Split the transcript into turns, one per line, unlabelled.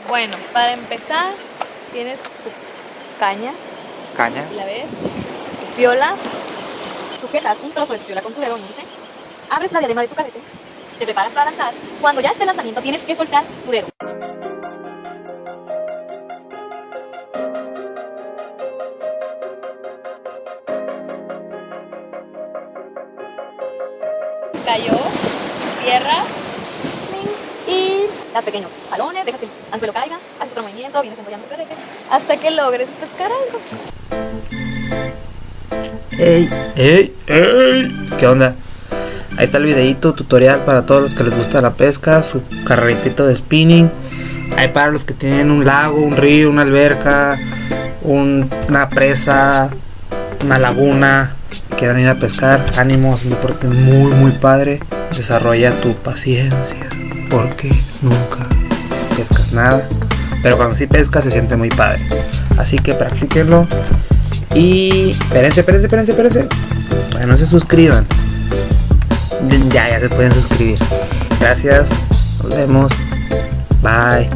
Bueno, para empezar, tienes tu caña.
Caña.
¿La ves? Tu piola. Sujetas un trozo de tu piola con tu dedo índice. Abres la diadema de tu carrete. Te preparas para lanzar. Cuando ya esté el lanzamiento, tienes que soltar tu dedo. Cayó, cierras y das pequeños jalones, dejas que el anzuelo caiga, haces otro movimiento, vienes enrollando tu carrete hasta que logres pescar algo.
¡Ey! ¡Ey! ¡Ey! ¿Qué onda? Ahí está el videito tutorial para todos los que les gusta la pesca, su carretito de spinning. Hay para los que tienen un lago, un río, una alberca, una presa, una laguna, quieran ir a pescar. Ánimo, es un deporte muy padre. Desarrolla tu paciencia, porque nunca pescas nada, pero cuando sí pescas se siente muy padre. Así que practíquenlo. Y espérense. Todavía no se suscriban. Ya se pueden suscribir. Gracias. Nos vemos. Bye.